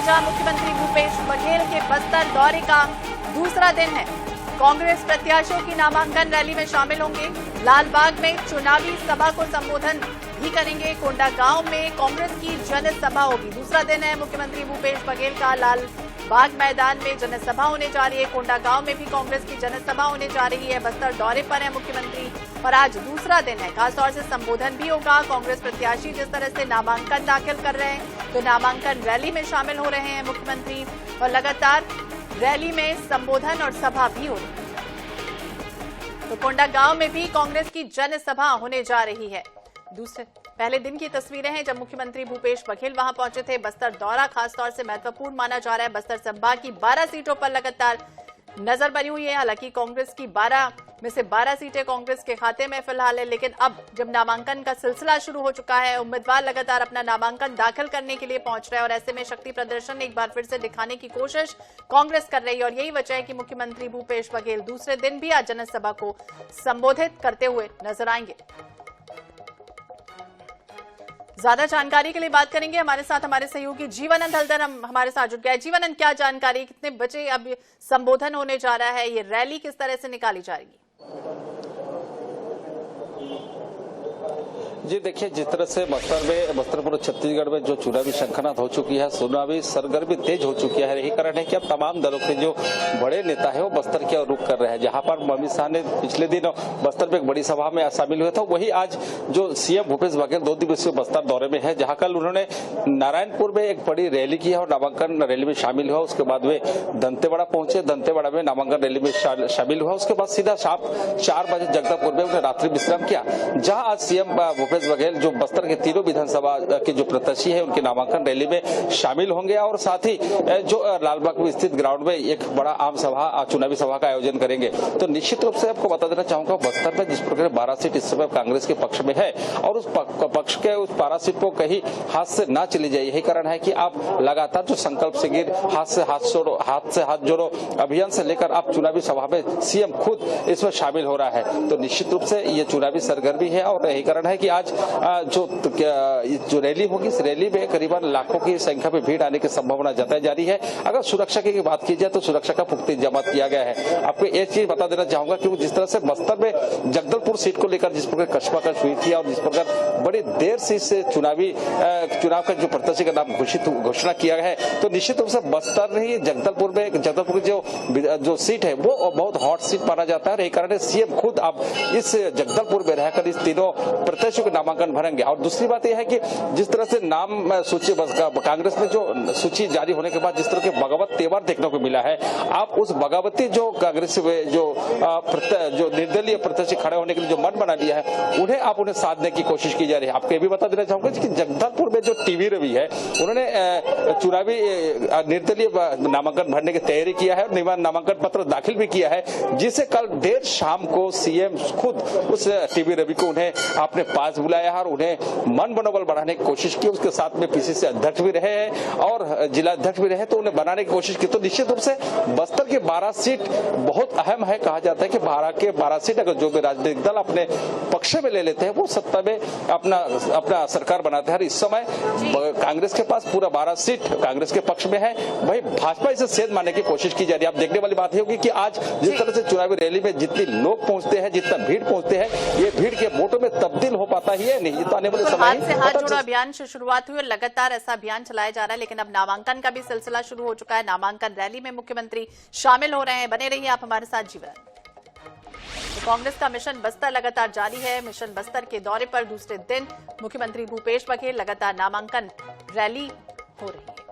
आज जहां मुख्यमंत्री भूपेश बघेल के बस्तर दौरे का दूसरा दिन है। कांग्रेस प्रत्याशियों की नामांकन रैली में शामिल होंगे। लालबाग में चुनावी सभा को संबोधन भी करेंगे। कोंडागांव में कांग्रेस की जनसभा होगी। दूसरा दिन है मुख्यमंत्री भूपेश बघेल का लालबाग मैदान में जनसभा होने जा रही है। कोंडागांव में भी कांग्रेस की जनसभा होने जा रही है। बस्तर दौरे पर है मुख्यमंत्री और आज दूसरा दिन है। खासतौर से संबोधन भी होगा। कांग्रेस प्रत्याशी जिस तरह से नामांकन दाखिल कर रहे हैं तो नामांकन रैली में शामिल हो रहे हैं मुख्यमंत्री और लगातार रैली में संबोधन और सभा भी हो रही है। तो कोंडागांव में भी कांग्रेस की जनसभा होने जा रही है। दूसरे पहले दिन की तस्वीरें हैं जब मुख्यमंत्री भूपेश बघेल वहां पहुंचे थे। बस्तर दौरा खासतौर से महत्वपूर्ण माना जा रहा है। बस्तर संभाग की 12 सीटों पर लगातार नजर बनी हुई है। हालांकि कांग्रेस की 12 में से 12 सीटें कांग्रेस के खाते में फिलहाल है, लेकिन अब जब नामांकन का सिलसिला शुरू हो चुका है, उम्मीदवार लगातार अपना नामांकन दाखिल करने के लिए पहुंच रहे हैं और ऐसे में शक्ति प्रदर्शन एक बार फिर से दिखाने की कोशिश कांग्रेस कर रही है। और यही वजह है कि मुख्यमंत्री भूपेश बघेल दूसरे दिन भी आज जनसभा को संबोधित करते हुए नजर आएंगे। ज्यादा जानकारी के लिए बात करेंगे। हमारे साथ हमारे सहयोगी जीवनंद हल्दर हमारे साथ जुड़ गया है। जीवनंद, क्या जानकारी, कितने बजे अब संबोधन होने जा रहा है, ये रैली किस तरह से निकाली जाएगी? जी देखिए, जिस तरह से बस्तर पूर्व छत्तीसगढ़ में जो चुनावी शंखनाद हो चुकी है, चुनावी सरगर्मी तेज हो चुकी है। यही कारण है कि अब तमाम दलों के जो बड़े नेता है वो बस्तर की ओर रुख कर रहे हैं। जहां पर अमित शाह ने पिछले दिन बस्तर में एक बड़ी सभा में शामिल हुए थे, वही आज जो सीएम भूपेश बघेल 2 दिवसीय बस्तर दौरे में है, जहां कल उन्होंने नारायणपुर में एक बड़ी रैली की है और नामांकन रैली में शामिल हुआ। उसके बाद वे दंतेवाड़ा पहुंचे, दंतेवाड़ा में नामांकन रैली में शामिल हुआ। उसके बाद सीधा शाम 4 बजे जगदलपुर में उन्हें रात्रि विश्राम किया, जहां आज सीएम भूपेश बघेल जो बस्तर के तीनों विधानसभा के जो प्रत्याशी है उनके नामांकन रैली में शामिल होंगे और साथ ही जो लालबाग में स्थित ग्राउंड में एक बड़ा आम सभा, चुनावी सभा का आयोजन करेंगे। तो निश्चित रूप से आपको बता देना चाहूंगा, बस्तर में जिस प्रकार 12 सीट इस समय कांग्रेस के पक्ष में है और उस पक्ष के उस 12 सीट को कहीं हाथ से ना चली जाए, यही कारण है कि आप लगातार जो संकल्प शिविर, हाथ से हाथ जोड़ो अभियान से लेकर आप चुनावी सभा में सीएम खुद इसमें शामिल हो रहा है। तो निश्चित रूप से ये चुनावी सरगर्मी है और यही कारण है कि आज जो रैली होगी, इस रैली में करीबन लाखों की संख्या में भीड़ आने की संभावना जताई जा रही है। अगर सुरक्षा की बात की जाए तो सुरक्षा का पुख्ता इंतजाम किया गया है। आपको एक चीज बता देना चाहूंगा, क्योंकि जिस तरह से बस्तर में जगदलपुर सीट को लेकर जिस प्रकार कशमकश हुई थी और जिस प्रकार बड़ी देर से इस चुनाव का जो प्रत्याशी का नाम घोषणा किया है, तो निश्चित रूप से बस्तर नहीं, जगदलपुर की जो सीट है वो बहुत हॉट सीट माना जाता है। यही कारण सीएम खुद अब इस जगदलपुर में रहकर इस तीनों प्रत्याशियों के नामांकन भरेंगे। और दूसरी बात यह है कि जिस तरह से नाम सूची कांग्रेस में जो सूची जारी होने के बाद जिस तरह के बगावत तेवर देखने को मिला है, आप उस बगावती जो कांग्रेस जो निर्दलीय प्रत्याशी खड़े होने के लिए जो मन बना लिया है, उन्हें साधने की कोशिश की जा रही है। आपको ये भी बता देना चाहूंगा कि जगदलपुर में जो टीवी रवि है, उन्होंने चुनावी निर्दलीय नामांकन भरने की तैयारी किया है और नामांकन पत्र दाखिल भी किया है, जिसे कल देर शाम को सीएम खुद उस टीवी रवि को उन्हें अपने पास बुलाया और उन्हें मन मनोबल बढ़ाने की कोशिश की। उसके साथ में पीसीसी अध्यक्ष भी रहे हैं और जिला अध्यक्ष भी रहे, तो उन्हें बनाने की कोशिश की। तो निश्चित रूप से बस्तर की 12 सीट बहुत अहम है। कहा जाता है कि 12 सीट अगर जो भी राजनीतिक दल अपने पक्ष में ले लेते हैं, वो सत्ता में अपना सरकार बनाते हैं। इस समय कांग्रेस के पास पूरा 12 सीट कांग्रेस के पक्ष में है, वही भाजपा इसे सेध मारने की कोशिश की जा रही है। आप देखने वाली बात होगी कि आज जिस तरह से चुनावी रैली में जितनी लोग पहुंचते हैं, जितना भीड़ पहुंचते हैं, ये भीड़ के वोटों में तब्दील हो पाता ही है नहीं। तो आने वाले हाथ से हाथ जोड़ो अभियान से शुरुआत हुई और लगातार ऐसा अभियान चलाया जा रहा है, लेकिन अब नामांकन का भी सिलसिला शुरू हो चुका है। नामांकन रैली में मुख्यमंत्री शामिल हो रहे हैं। बने रहिए आप हमारे साथ। जीवन, तो कांग्रेस का मिशन बस्तर लगातार जारी है। मिशन बस्तर के दौरे पर दूसरे दिन मुख्यमंत्री भूपेश बघेल लगातार नामांकन रैली हो रही है।